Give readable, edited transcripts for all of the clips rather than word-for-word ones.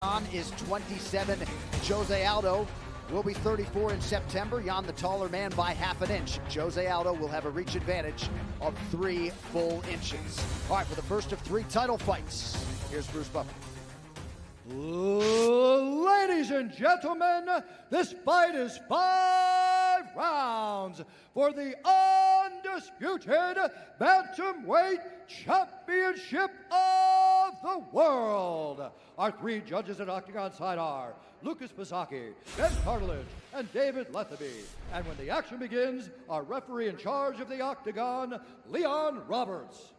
Jan is 27. José Aldo will be 34 in September. Jan, the taller man, by half an inch. José Aldo will have a reach advantage of 3 full inches. All right, for the first of 3 title fights, here's Bruce Buffer. Ladies and gentlemen, this fight is 5 rounds for the undisputed bantamweight championship of the world. Our 3 judges at Octagon side are Lucas Pisaki, Ben Cartilage, and David Letheby. And when the action begins, our referee in charge of the Octagon, Leon Roberts.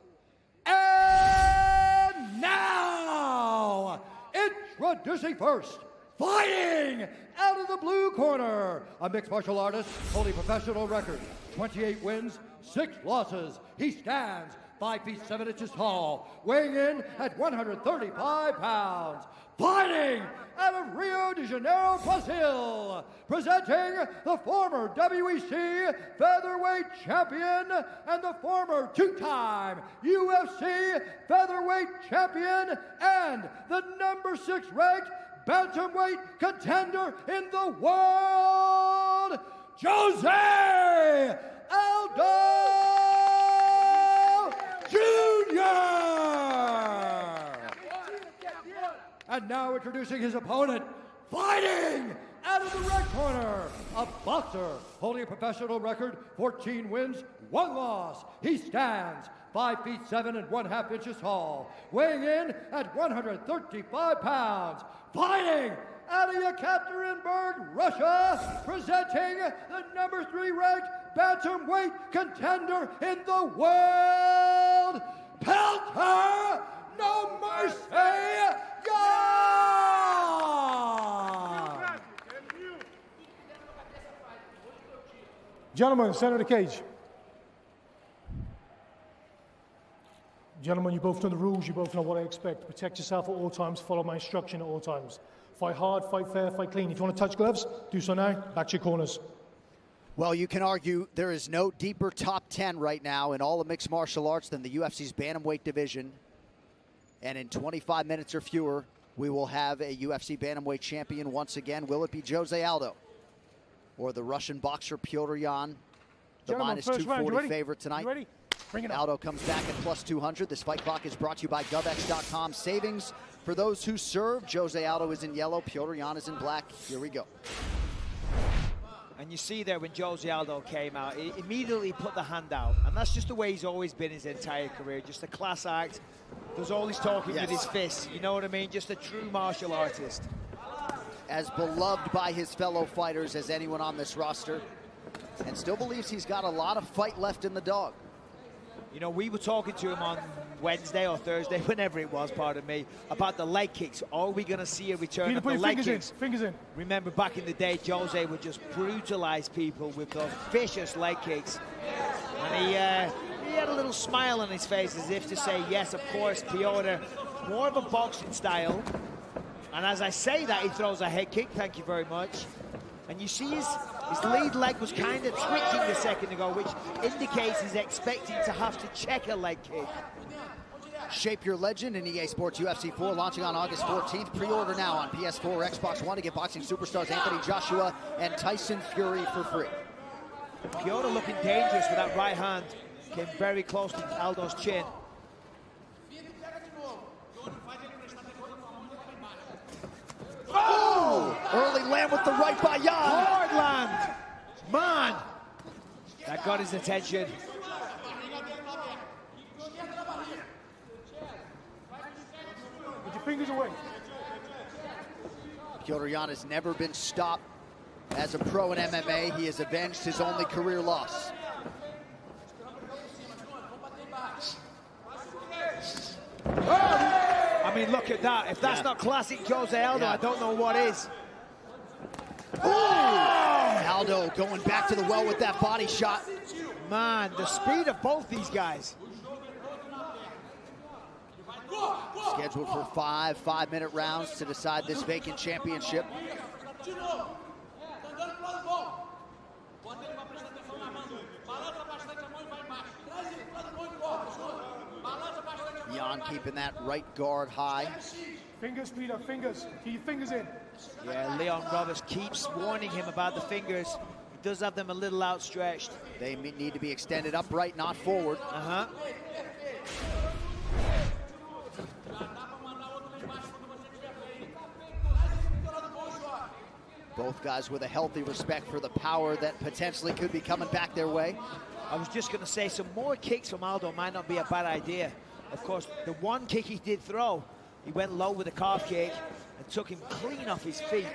And now, introducing first, fighting out of the blue corner, a mixed martial artist, holding professional record, 28 wins, 6 losses. He stands 5 feet 7 inches tall, weighing in at 135 pounds. Fighting out of Rio de Janeiro, Brazil, presenting the former WEC featherweight champion and the former 2-time UFC featherweight champion and the number 6 ranked bantamweight contender in the world, José Aldo Jr. And now introducing his opponent, fighting out of the red corner, a boxer holding a professional record, 14 wins, 1 loss. He stands 5 feet 7 and 1/2 inches tall, weighing in at 135 pounds. Fighting out of Yekaterinburg, Russia, presenting the number 3 ranked bantamweight contender in the world, Petr, no mercy, Gentlemen, center of the cage. Gentlemen, you both know the rules, you both know what I expect. Protect yourself at all times, follow my instruction at all times. Fight hard, fight fair, fight clean. If you want to touch gloves, do so now. Back to your corners. Well, you can argue there is no deeper top 10 right now in all of mixed martial arts than the UFC's bantamweight division. And in 25 minutes or fewer, we will have a UFC bantamweight champion once again. Will it be José Aldo or the Russian boxer Petr Yan, the minus 240 favorite tonight? You ready? Bring it up. Aldo comes back at plus 200. This fight clock is brought to you by GovX.com. Savings for those who serve. José Aldo is in yellow, Petr Yan is in black. Here we go. And you see there when José Aldo came out, he immediately put the hand out. And that's just the way he's always been his entire career. Just a class act. Does all his talking with his fists. You know what I mean? Just a true martial artist. As beloved by his fellow fighters as anyone on this roster. And still believes he's got a lot of fight left in the dog. You know, we were talking to him on Wednesday or Thursday, whenever it was, pardon me, about the leg kicks. Are we going to see a return of the leg kicks? Fingers in. Remember back in the day, José would just brutalize people with those vicious leg kicks. And he had a little smile on his face as if to say, yes, of course, Petr, more of a boxing style. And as I say that, he throws a head kick, thank you very much. And you see his lead leg was kind of twitching a second ago, which indicates he's expecting to have to check a leg kick. Shape Your Legend in EA Sports UFC 4, launching on August 14th. Pre-order now on PS4 or Xbox One to get boxing superstars Anthony Joshua and Tyson Fury for free. Petr looking dangerous with that right hand. Came very close to Aldo's chin. Oh! Early land with the right by Yan. Hard land. Man. That got his attention. Put your fingers away. Petr Yan has never been stopped as a pro in MMA. He has avenged his only career loss. I mean, look at that. If that's not classic José Aldo, I don't know what is. Aldo going back to the well with that body shot. Man, the speed of both these guys. Scheduled for 5 5-minute rounds to decide this vacant championship. Yan keeping that right guard high. Fingers, Peter, fingers. Keep your fingers in. Yeah, Leon Roberts keeps warning him about the fingers. He does have them a little outstretched. They need to be extended upright, not forward. Both guys with a healthy respect for the power that potentially could be coming back their way. I was just going to say, some more kicks from Aldo might not be a bad idea. Of course, the one kick he did throw, he went low with a calf kick and took him clean off his feet.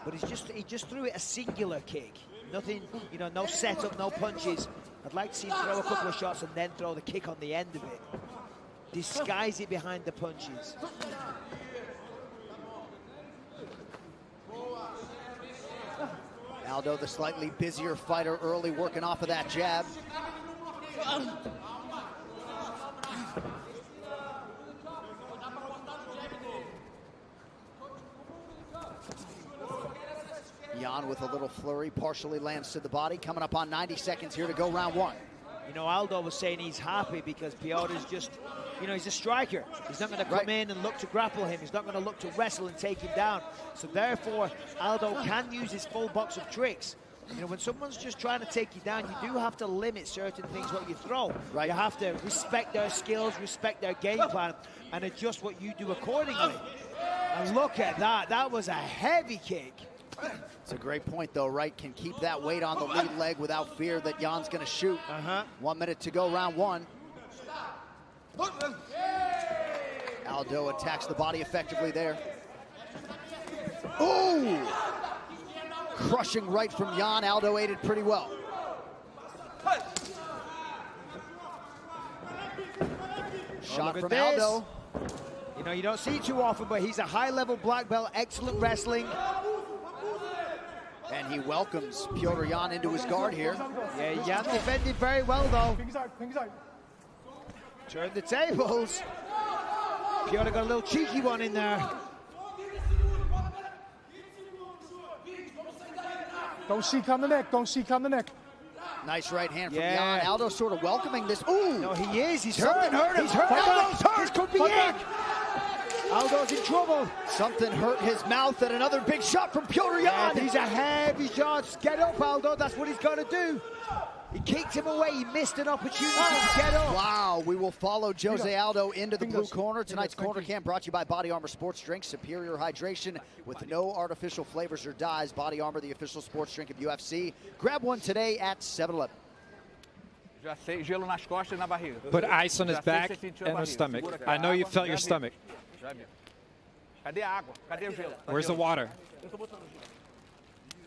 But he just threw it a singular kick. Nothing, you know, no setup, no punches. I'd like to see him throw a couple of shots and then throw the kick on the end of it. Disguise it behind the punches. Aldo, the slightly busier fighter, early working off of that jab. Jan with a little flurry, partially lands to the body. Coming up on 90 seconds here to go round one. You know, Aldo was saying he's happy because Petr's just, you know, he's a striker. He's not going to come in and look to grapple him. He's not going to look to wrestle and take him down. So therefore, Aldo can use his full box of tricks. You know, when someone's just trying to take you down, you do have to limit certain things what you throw. Right. You have to respect their skills, respect their game plan, and adjust what you do accordingly. And look at that. That was a heavy kick. It's a great point, though, right? Can keep that weight on the lead leg without fear that Jan's going to shoot. 1 minute to go, round one. Aldo attacks the body effectively there. Ooh! Crushing right from Jan. Aldo aided pretty well. Shot from Aldo. You know, you don't see it too often, but he's a high-level black belt, excellent wrestling. And he welcomes Petr Yan into his guard here. Yeah, Jan defended very well, though. Fingers out, fingers out. Turn the tables. Petr got a little cheeky one in there. Don't seek on the neck, don't seek on the neck. Nice right hand from Jan. Aldo sort of welcoming this. Ooh! No, he is. He's Something hurt him. He's hurt. Aldo's hurt. This could be it. Aldo's in trouble. Something hurt his mouth, and another big shot from Petr Yan. These are heavy shots. Get up, Aldo. That's what he's got to do. He kicked him away. He missed an opportunity to get up. Wow, we will follow Jose Aldo into the blue corner. Tonight's corner cam brought to you by Body Armor Sports Drink. Superior hydration with no artificial flavors or dyes. Body Armor, the official sports drink of UFC. Grab one today at 7-Eleven. Já sei, gelo nas costas e na barriga. Put ice on his back and his stomach. I know you felt your stomach. Cadê a água? Cadê o gelo? Where's the water? Eu tô botando gelo.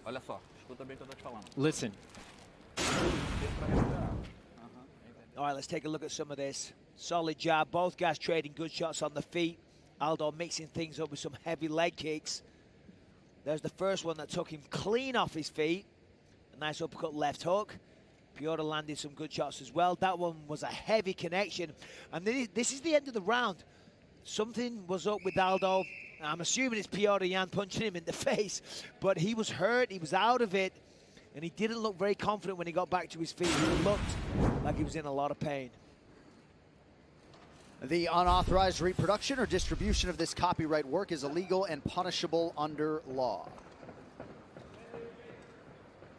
Olha só, escuta bem o que eu tô te falando. Listen. All right, let's take a look at some of this. Solid jab. Both guys trading good shots on the feet. Aldo mixing things up with some heavy leg kicks. There's the first one that took him clean off his feet. A nice uppercut left hook. Petr landed some good shots as well. That one was a heavy connection. And this is the end of the round. Something was up with Aldo. I'm assuming it's Petr Yan punching him in the face. But he was hurt. He was out of it. And he didn't look very confident when he got back to his feet. He looked like he was in a lot of pain. The unauthorized reproduction or distribution of this copyright work is illegal and punishable under law.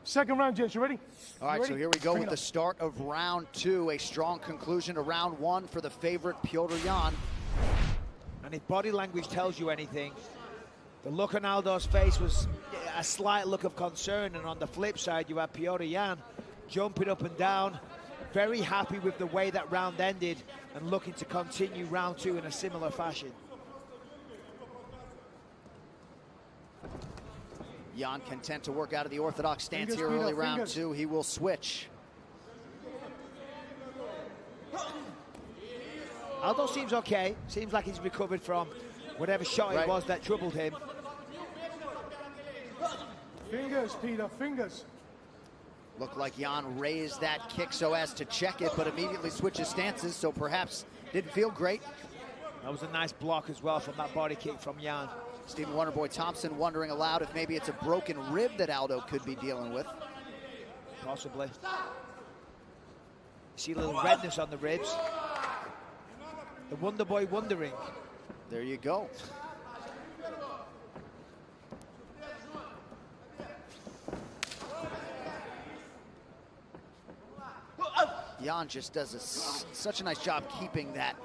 Second round, gents, you ready? All right, so here we go with the start of round two. A strong conclusion to round one for the favorite Petr Yan. And if body language tells you anything, the look on Aldo's face was a slight look of concern, and on the flip side, you had Petr Yan jumping up and down, very happy with the way that round ended, and looking to continue round two in a similar fashion. Yan content to work out of the orthodox stance here early round two. He will switch. Aldo seems okay. Seems like he's recovered from whatever shot it was that troubled him. Fingers, Peter, fingers. Looked like Yan raised that kick so as to check it, but immediately switches stances, so perhaps didn't feel great. That was a nice block as well from that body kick from Yan. Stephen Wonderboy Thompson wondering aloud if maybe it's a broken rib that Aldo could be dealing with. Possibly. See a little redness on the ribs. The Wonderboy wondering. There you go. Jan just does such a nice job keeping that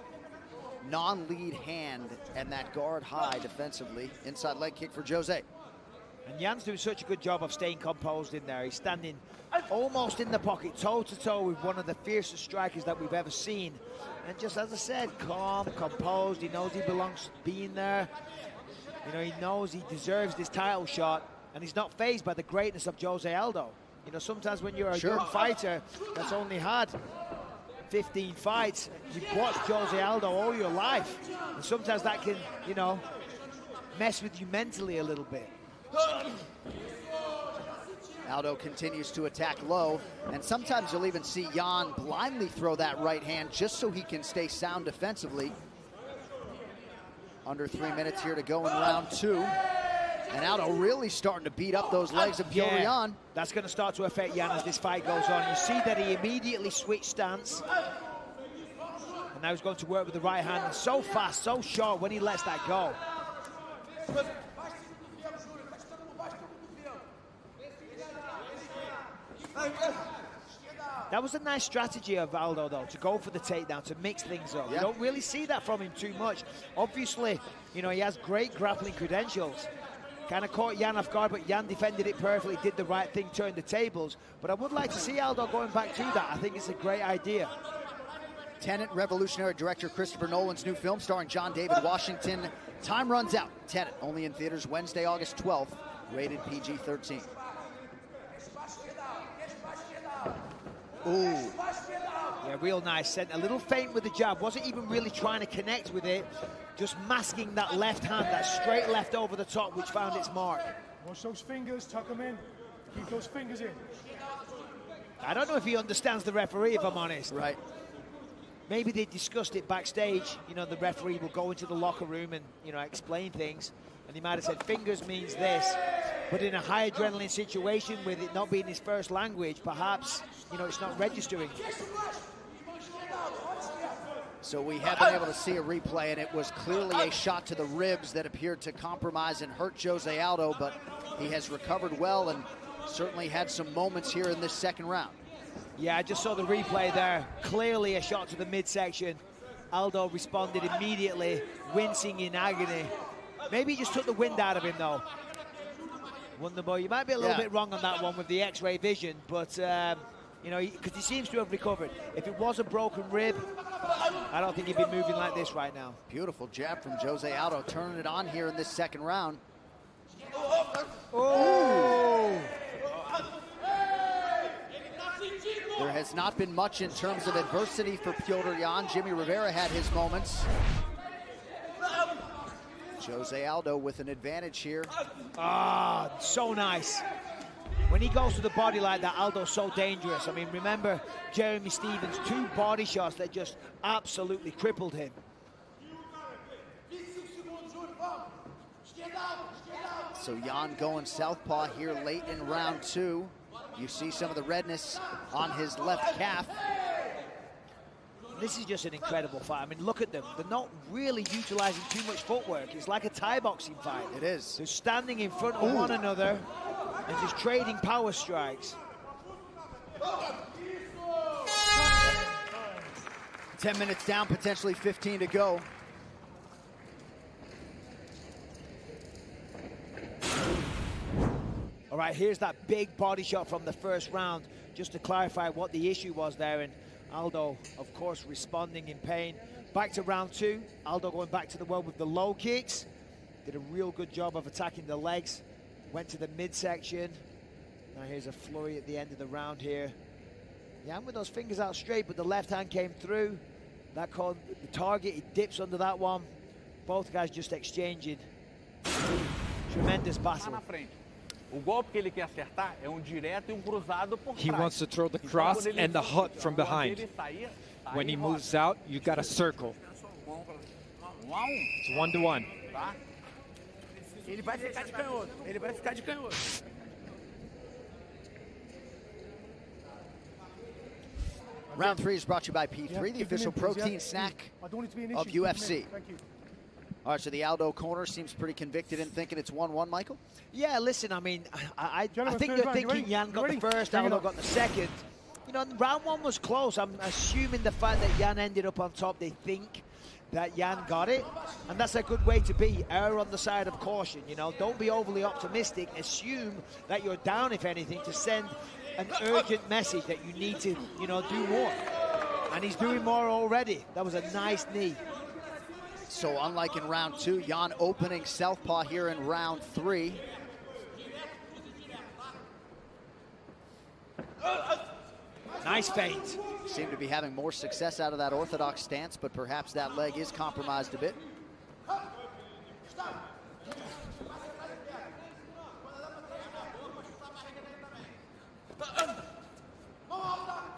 non-lead hand and that guard high defensively. Inside leg kick for José. And Jan's doing such a good job of staying composed in there. He's standing almost in the pocket, toe-to-toe with one of the fiercest strikers that we've ever seen. And just as I said, calm, composed. He knows he belongs being there. You know, he knows he deserves this title shot, and he's not fazed by the greatness of José Aldo. You know, sometimes when you're a young fighter that's only had 15 fights, you've watched José Aldo all your life. And sometimes that can, you know, mess with you mentally a little bit. Aldo continues to attack low, and sometimes you'll even see Jan blindly throw that right hand just so he can stay sound defensively. Under 3 minutes here to go in round 2. And Aldo really starting to beat up those legs of Petr Jan. That's going to start to affect Jan as this fight goes on. You see that he immediately switched stance. And now he's going to work with the right hand. So fast, so sharp when he lets that go. That was a nice strategy of Aldo, though, to go for the takedown, to mix things up. You don't really see that from him too much. Obviously, you know, he has great grappling credentials. Kind of caught Jan off guard, but Jan defended it perfectly, did the right thing, turned the tables. But I would like to see Aldo going back to that. I think it's a great idea. Tenet, revolutionary director Christopher Nolan's new film starring John David Washington. Time runs out. Tenet, only in theaters Wednesday, August 12th, rated PG-13. Ooh. Yeah, real nice. Sent a little feint with the jab. Wasn't even really trying to connect with it. Just masking that left hand, that straight left over the top, which found its mark. Watch those fingers, tuck them in. Keep those fingers in. I don't know if he understands the referee, if I'm honest. Right. Maybe they discussed it backstage. You know, the referee will go into the locker room and, you know, explain things. And he might have said, fingers means this. But in a high adrenaline situation, with it not being his first language, perhaps, you know, it's not registering. So we have been able to see a replay, and it was clearly a shot to the ribs that appeared to compromise and hurt José Aldo, but he has recovered well and certainly had some moments here in this second round. Yeah, I just saw the replay there. Clearly a shot to the midsection. Aldo responded immediately, wincing in agony. Maybe he just took the wind out of him, though. Wonderboy, you might be a little bit wrong on that one with the X-ray vision, but, you know, because he seems to have recovered. If it was a broken rib, I don't think he'd be moving like this right now. Beautiful jab from José Aldo, turning it on here in this second round. Oh! There has not been much in terms of adversity for Petr Jan. Jimmy Rivera had his moments. José Aldo with an advantage here. Ah, so nice. When he goes to the body like that, Aldo's so dangerous. I mean, remember Jeremy Stevens, 2 body shots that just absolutely crippled him. So Jan going southpaw here late in round 2. You see some of the redness on his left calf. This is just an incredible fight. I mean, look at them. They're not really utilizing too much footwork. It's like a Thai boxing fight. It is. They're standing in front of one another and just trading power strikes. 10 minutes down, potentially 15 to go. All right, here's that big body shot from the first round, just to clarify what the issue was there. And Aldo, of course, responding in pain. Back to round 2. Aldo going back to the well with the low kicks. Did a real good job of attacking the legs. Went to the midsection. Now here's a flurry at the end of the round here. Jan with those fingers out straight, but the left hand came through. That called the target. He dips under that one. Both guys just exchanging. Tremendous battle. O golpe que ele quer acertar é direto e cruzado por trás. He wants to throw the cross and the hook from behind. When he moves out, you got a circle. It's 1-to-1. Tá? Ele vai ficar de canhoto. Ele vai ficar de canhoto. Round 3 is brought to you by P3, the official protein snack of UFC. Thank you. All right, so the Aldo corner seems pretty convicted in thinking it's 1-1, Michael? Yeah, listen, I mean, I Gentlemen, think third you're round, you thinking ready? Jan You got ready? the first, Bring it Aldo up. got the second. You know, round one was close. I'm assuming the fact that Jan ended up on top, they think that Jan got it. And that's a good way to be. Err on the side of caution, you know. Don't be overly optimistic. Assume that you're down, if anything, to send an urgent message that you need to, you know, do more. And he's doing more already. That was a nice knee. So unlike in round 2, Jan opening southpaw here in round 3. Nice feint. Seem to be having more success out of that orthodox stance, but perhaps that leg is compromised a bit.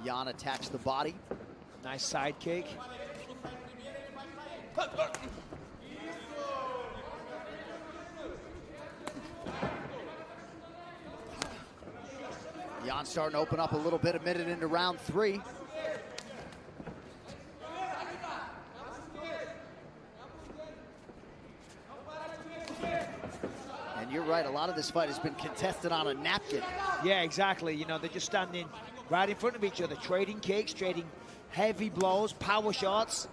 Jan attacks the body. Nice side kick. Jan starting to open up a little bit a minute into round 3. And you're right, a lot of this fight has been contested on a napkin. Yeah, exactly. You know, they're just standing right in front of each other, trading kicks, trading heavy blows, power shots,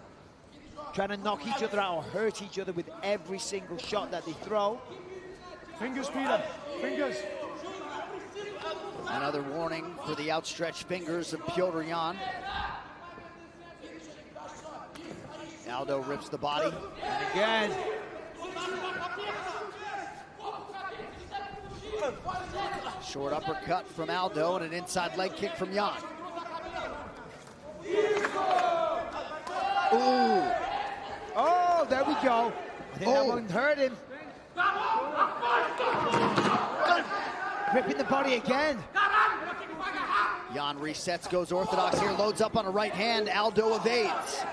trying to knock each other out or hurt each other with every single shot that they throw. Fingers, Peter. Fingers. Another warning for the outstretched fingers of Petr Jan. Aldo rips the body. And again. Short uppercut from Aldo and an inside leg kick from Jan. Ooh. Oh, there we go. I think that one hurt him. Ripping the body again. Jan resets, goes orthodox here, loads up on a right hand. Aldo evades.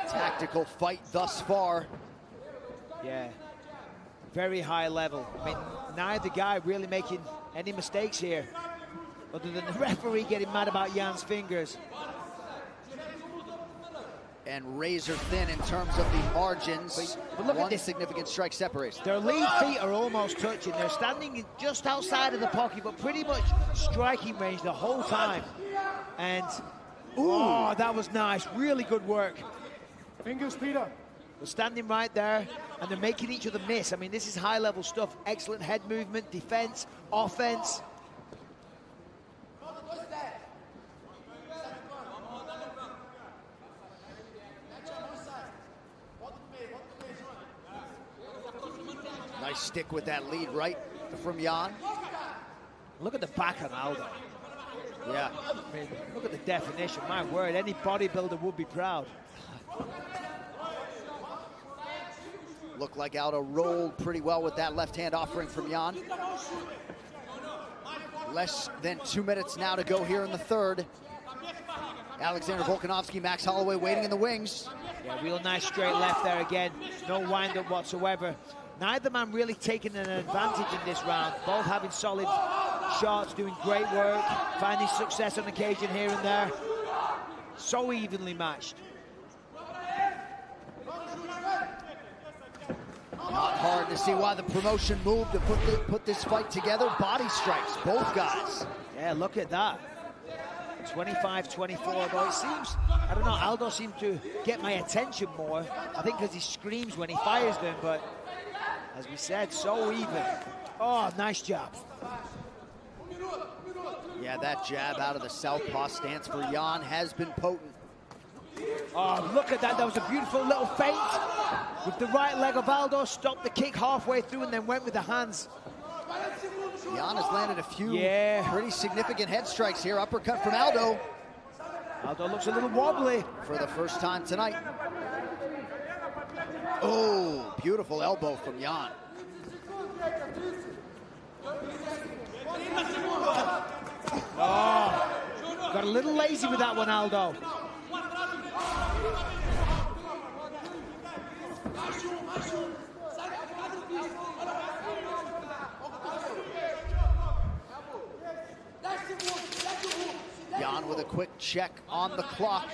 Tactical fight thus far. Yeah, very high level. I mean, neither guy really making any mistakes here, other than the referee getting mad about Jan's fingers. And razor thin in terms of the margins. But look at One this. significant strike separates. Their lead feet are almost touching. They're standing just outside of the pocket, but pretty much striking range the whole time. And, oh, that was nice. Really good work. Fingers, Peter. They're standing right there, and they're making each other miss. I mean, this is high-level stuff. Excellent head movement, defense, offense. Nice stick with that lead right from Jan. Look at the back on Aldo. Yeah. I mean, look at the definition. My word, any bodybuilder would be proud. Looked like Aldo rolled pretty well with that left hand offering from Jan. Less than 2 minutes now to go here in the third. Alexander Volkanovski, Max Holloway waiting in the wings. Yeah, real nice straight left there again. No wind-up whatsoever. Neither man really taking an advantage in this round. Both having solid shots, doing great work, finding success on occasion here and there. So evenly matched. Not hard to see why the promotion moved to put this fight together. Body strikes, both guys. Yeah, look at that. 25-24, though it seems, I don't know, Aldo seemed to get my attention more. I think because he screams when he fires them, but as we said, so even. Oh, nice jab. Yeah, that jab out of the southpaw stance for Jan has been potent. Oh, look at that. That was a beautiful little feint. With the right leg of Aldo, stopped the kick halfway through and then went with the hands. Jan has landed a few pretty significant head strikes here. Uppercut from Aldo. Aldo looks a little wobbly. For the first time tonight. Oh, beautiful elbow from Jan. Oh, got a little lazy with that one, Aldo. Jan with a quick check on the clock.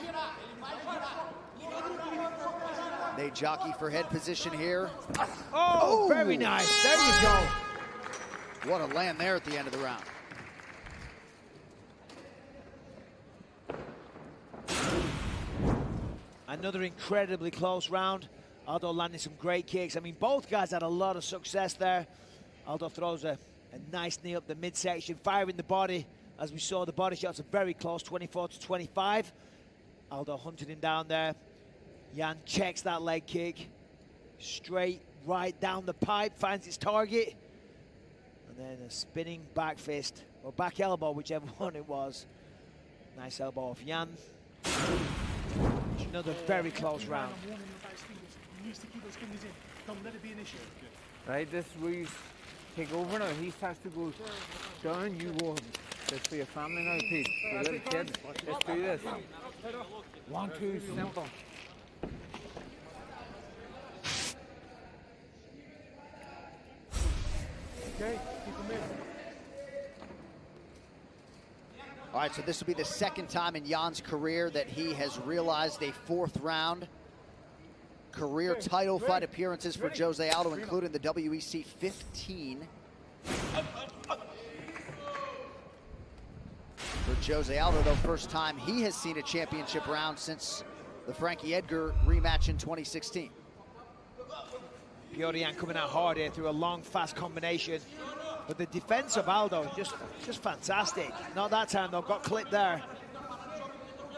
They jockey for head position here. Oh, very nice. There you go. What a land there at the end of the round. Another incredibly close round. Aldo landing some great kicks. I mean, both guys had a lot of success there. Aldo throws a nice knee up the midsection, firing the body. As we saw, the body shots are very close, 24-25. Aldo hunted him down there. Jan checks that leg kick. Straight right down the pipe, finds its target. And then a spinning back fist, or back elbow, whichever one it was. Nice elbow off Jan. Another very close round. Right, this we take over now. He has to go down. You go. This for your family now, Pete. Your little kid. Let's do this. 1, 2, simple. Okay, keep him in. All right, so this will be the second time in Jan's career that he has realized a 4th round. Career title fight appearances for Jose Aldo, including the WEC 15. For Jose Aldo, though, first time he has seen a championship round since the Frankie Edgar rematch in 2016. Petr Yan coming out hard here through a long, fast combination. But the defense of Aldo is just fantastic. Not that time, though. Got clipped there.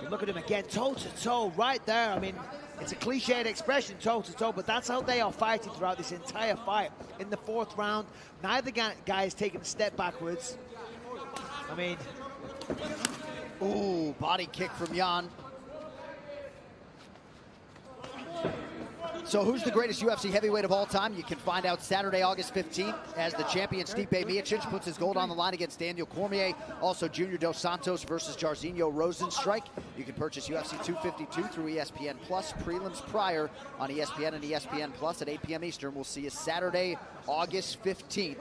But look at him again, toe-to-toe, right there. I mean, it's a cliched expression, toe-to-toe, but that's how they are fighting throughout this entire fight. In the 4th round, neither guy is taking a step backwards. I mean... Ooh, body kick from Jan. So who's the greatest UFC heavyweight of all time? You can find out Saturday, August 15th, as the champion Stipe Miocic puts his gold on the line against Daniel Cormier. Also, Junior Dos Santos versus Jairzinho Rozenstruik. You can purchase UFC 252 through ESPN Plus. Prelims prior on ESPN and ESPN Plus at 8 p.m. Eastern. We'll see you Saturday, August 15th.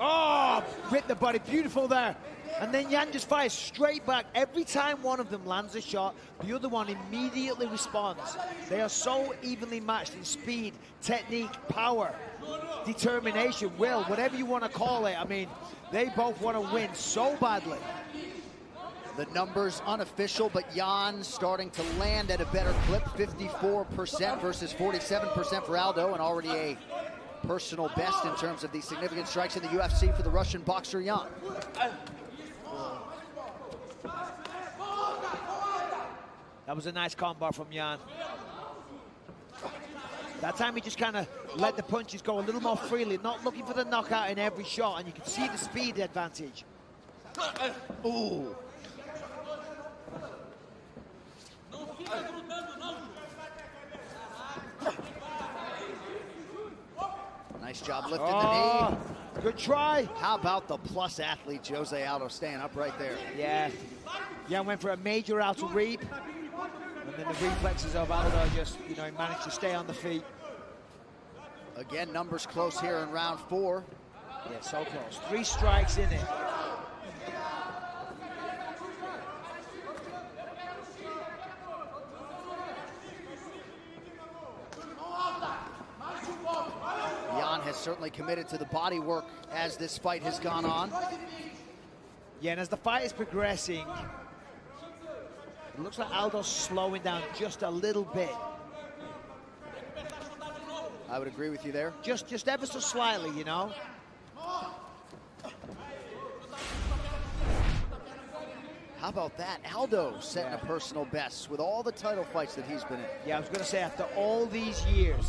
Oh, ripped the body, beautiful there. And then Jan just fires straight back. Every time one of them lands a shot, the other one immediately responds. They are so evenly matched in speed, technique, power, determination, will, whatever you want to call it. I mean, they both want to win so badly. The numbers unofficial, but Jan starting to land at a better clip, 54% versus 47% for Aldo, and already a personal best in terms of the significant strikes in the UFC for the Russian boxer Jan. That was a nice combo from Jan. That time he just kind of let the punches go a little more freely, not looking for the knockout in every shot, and you can see the speed advantage. Ooh. Nice job lifting the knee. Good try. How about the plus athlete Jose Aldo staying up right there? Yeah. Jan went for a major outer reap. And then the reflexes of Aldo just, you know, he managed to stay on the feet. Again, numbers close here in round 4. Yeah, so close. 3 strikes in it. Jan has certainly committed to the body work as this fight has gone on. Yeah, and as the fight is progressing, it looks like Aldo's slowing down just a little bit. I would agree with you there. Just ever so slightly, you know. How about that? Aldo setting a personal best with all the title fights that he's been in. Yeah, I was going to say, after all these years,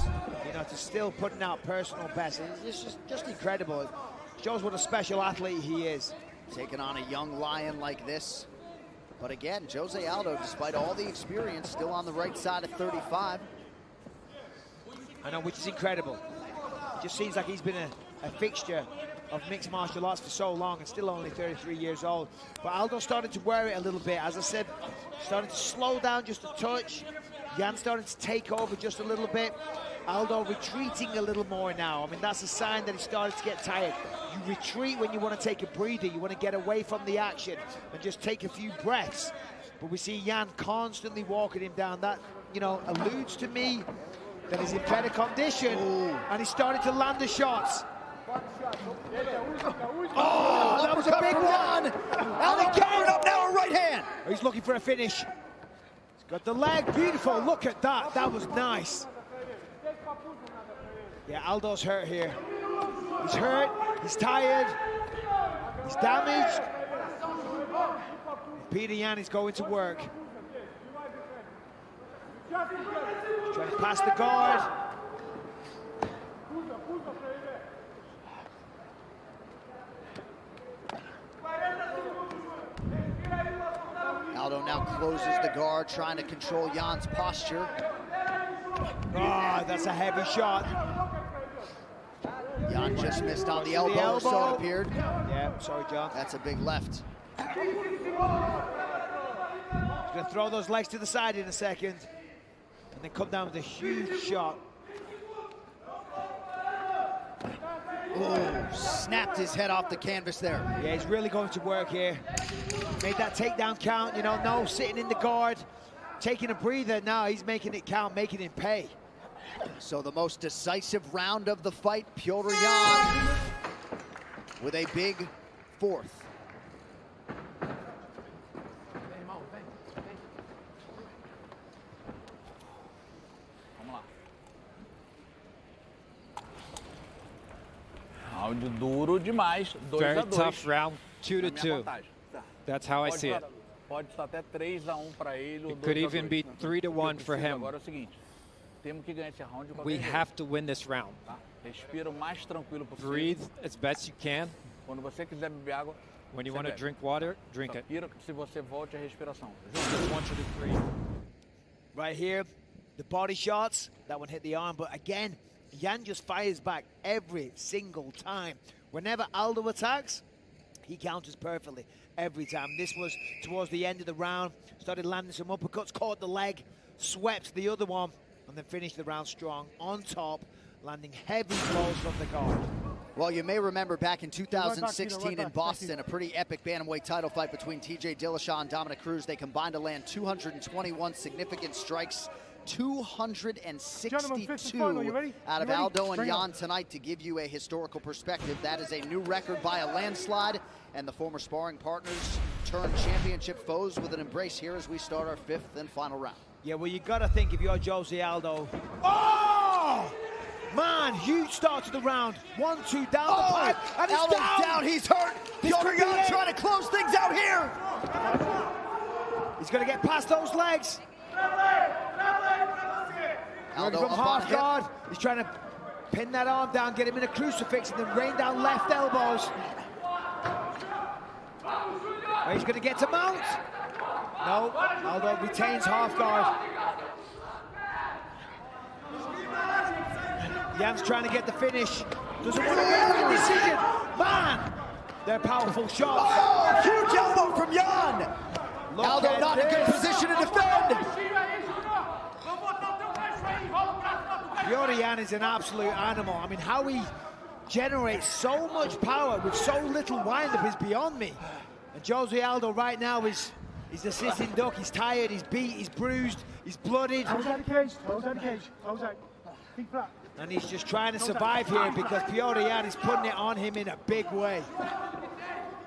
you know, to still putting out personal bests, it's just incredible. It shows what a special athlete he is. Taking on a young lion like this. But again, Jose Aldo, despite all the experience, still on the right side of 35. I know, which is incredible. It just seems like he's been a fixture of mixed martial arts for so long and still only 33 years old. But Aldo started to wear it a little bit. As I said, starting to slow down just a touch. Jan starting to take over just a little bit. Aldo retreating a little more now. I mean, that's a sign that he started to get tired. You retreat when you want to take a breather. You want to get away from the action and just take a few breaths. but we see Jan constantly walking him down. That, you know, alludes to me that he's in better condition. And he's starting to land the shots. Oh, that was a big one. Aldo covered up now, a right hand. He's looking for a finish. He's got the leg, beautiful. Look at that, that was nice. Yeah, Aldo's hurt here. He's hurt, he's tired, he's damaged. Petr Yan is going to work. He's trying to pass the guard. Aldo now closes the guard, trying to control Jan's posture. Oh, that's a heavy shot. Jan just missed on the elbow, so it appeared. Yeah, sorry, John. That's a big left. He's going to throw those legs to the side in a second. And then come down with a huge shot. Oh, snapped his head off the canvas there. Yeah, he's really going to work here. Made that takedown count, you know, no sitting in the guard, taking a breather. Now he's making it count, making it pay. So the most decisive round of the fight, Petr Yan with a big fourth. Áudio duro demais, 2 Very a 2. tough round, 2-2. That's how I see it. Pode estar até 3 a 1 para ele. It could even be 3-1 for him. Agora é o seguinte, temos que ganhar esse round de qualquer We jeito, have to win this round. tá? Respira o mais tranquilo possível. Breathe as best you can. Quando você quiser beber água, When you você want to bebe. drink water, drink Só it. quero que se você volte a respiração. Just want you to breathe. Right here, the body shots. That one hit the arm, but again, Jan just fires back every single time. Whenever Aldo attacks, he counters perfectly every time. This was towards the end of the round. Started landing some uppercuts, caught the leg, swept the other one, and then finished the round strong on top, landing heavy blows from the guard. Well, you may remember back in 2016 in Boston, a pretty epic bantamweight title fight between TJ Dillashaw and Dominic Cruz. They combined to land 221 significant strikes, 262 out of Aldo and Jan tonight. To give you a historical perspective, that is a new record by a landslide, and the former sparring partners turn championship foes with an embrace here as we start our 5th and final round. Yeah, well, you got to think if you're José Aldo. Oh! Man, huge start to the round. 1-2 down the pipe, and he's Aldo's down. He's hurt. Petr Yan trying to close things out here. He's going to get past those legs. Aldo from up on half hip. guard. He's trying to pin that arm down, get him in a crucifix, and then rain down left elbows. Oh, he's going to get to mount. No, Aldo retains half guard. Jan's trying to get the finish. Doesn't want to win the decision. Man, they're powerful shots. Oh, huge elbow from Jan. Aldo not in a good position to defend. Petr Yan is an absolute animal. I mean, how he generates so much power with so little wind-up is beyond me. And José Aldo right now is a sitting duck. He's tired, he's beat, he's bruised, he's bloodied. Close out the cage, close out the cage, close out. Feet flat. And he's just trying to survive here because Petr Yan is putting it on him in a big way.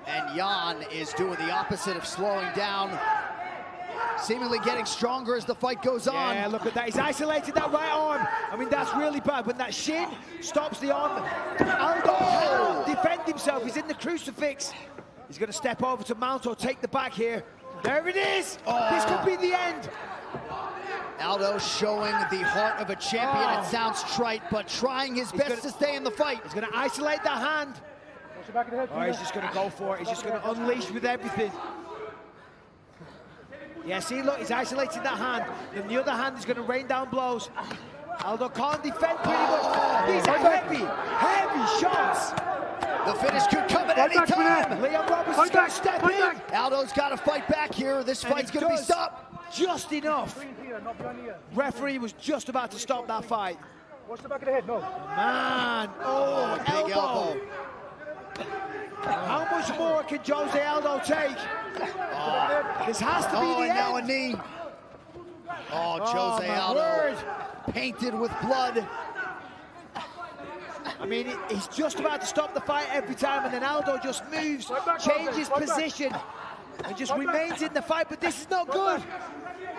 And Jan is doing the opposite of slowing down, seemingly getting stronger as the fight goes on. Yeah, look at that. He's isolated that right arm. I mean, that's really bad. When that shin stops the arm, Aldo cannot defend himself. He's in the crucifix. He's going to step over to mount or take the back here. There it is. Oh. This could be the end. Aldo showing the heart of a champion. It sounds trite, but trying his best to stay in the fight. He's going to isolate that hand. Watch the back of the head. Oh, he's just going to go for it. He's just going to unleash with everything. Yeah, see, look, he's isolated that hand. Then the other hand is going to rain down blows. Aldo can't defend pretty much. These are heavy, heavy shots. The finish could come at any time. Leon Roberts is going to step in. Aldo's got to fight back here. This fight's going to be stopped. Just enough. Referee was just about to stop that fight. Watch the back of the head, no. Man, oh, Big elbow. How much more can Jose Aldo take? This has to be the and now a end. knee. Jose Aldo word. painted with blood. I mean, he's just about to stop the fight every time, and then Aldo just moves, changes position, and just remains in the fight, but this is not good.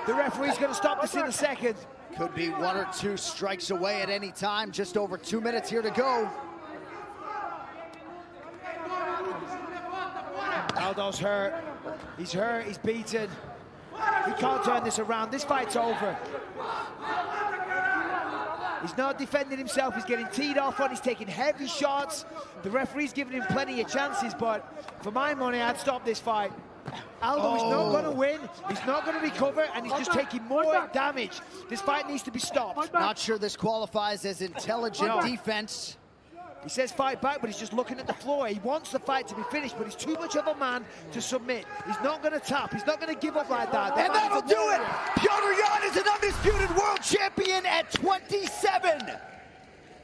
The referee's going to stop this in a second. Could be 1 or 2 strikes away at any time. Just over 2 minutes here to go. Aldo's hurt. He's hurt, he's beaten. He can't turn this around. This fight's over. He's not defending himself. He's getting teed off on. He's taking heavy shots. The referee's giving him plenty of chances, but for my money, I'd stop this fight. Aldo is not going to win. He's not going to recover, and he's just taking more damage. This fight needs to be stopped. Not sure this qualifies as intelligent defense. He says fight back, but he's just looking at the floor. He wants the fight to be finished, but he's too much of a man to submit. He's not going to tap. He's not going to give up like that. And that'll do it. Petr Yan is an undisputed world champion at 27.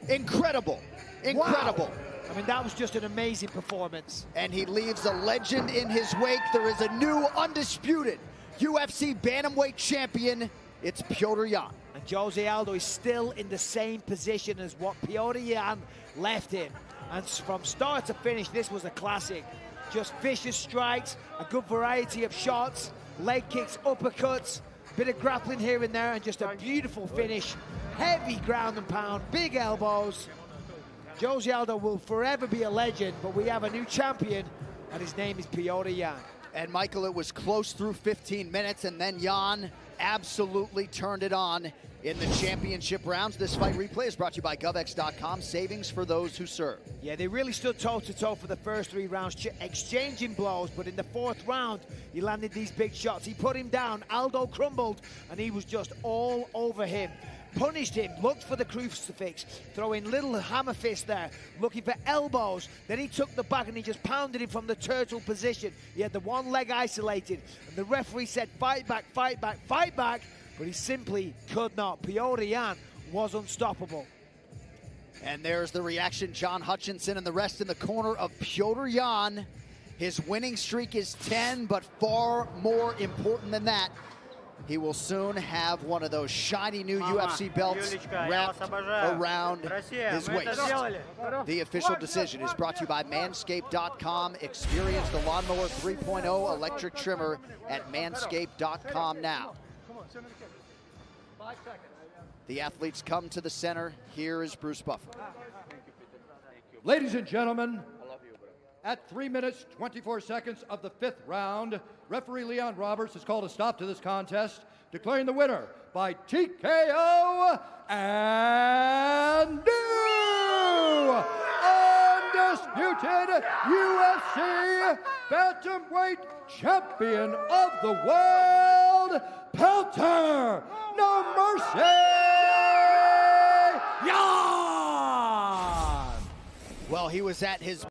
Incredible. Incredible. Wow. I mean, that was just an amazing performance. And he leaves a legend in his wake. There is a new undisputed UFC bantamweight champion. It's Petr Yan. And Jose Aldo is still in the same position as what Petr Yan left him. And from start to finish, this was a classic. Just vicious strikes, a good variety of shots, leg kicks, uppercuts, bit of grappling here and there, and just a beautiful finish. Heavy ground and pound, big elbows. Jose Aldo will forever be a legend, but we have a new champion, and his name is Petr Yan. And Michael, it was close through 15 minutes, and then Yan absolutely turned it on in the championship rounds. This fight replay is brought to you by GovX.com. Savings for those who serve. Yeah, they really stood toe-to-toe for the first 3 rounds, exchanging blows, but in the 4th round, he landed these big shots. He put him down, Aldo crumbled, and he was just all over him. Punished him, looked for the crucifix, throwing little hammer fists there, looking for elbows. Then he took the back and he just pounded him from the turtle position. He had the one leg isolated, and the referee said, fight back, fight back, fight back, but he simply could not. Petr Yan was unstoppable. And there's the reaction. John Hutchinson and the rest in the corner of Petr Yan. His winning streak is 10, but far more important than that, he will soon have one of those shiny new UFC belts wrapped around his waist. The official decision is brought to you by Manscaped.com. Experience the Lawnmower 3.0 electric trimmer at Manscaped.com now. The athletes come to the center. Here is Bruce Buffer. Ladies and gentlemen, at 3 minutes, 24 seconds of the 5th round, referee Leon Roberts has called a stop to this contest, declaring the winner by TKO and new undisputed UFC bantamweight champion of the world, Petr No Mercy Yan! Well, he was at his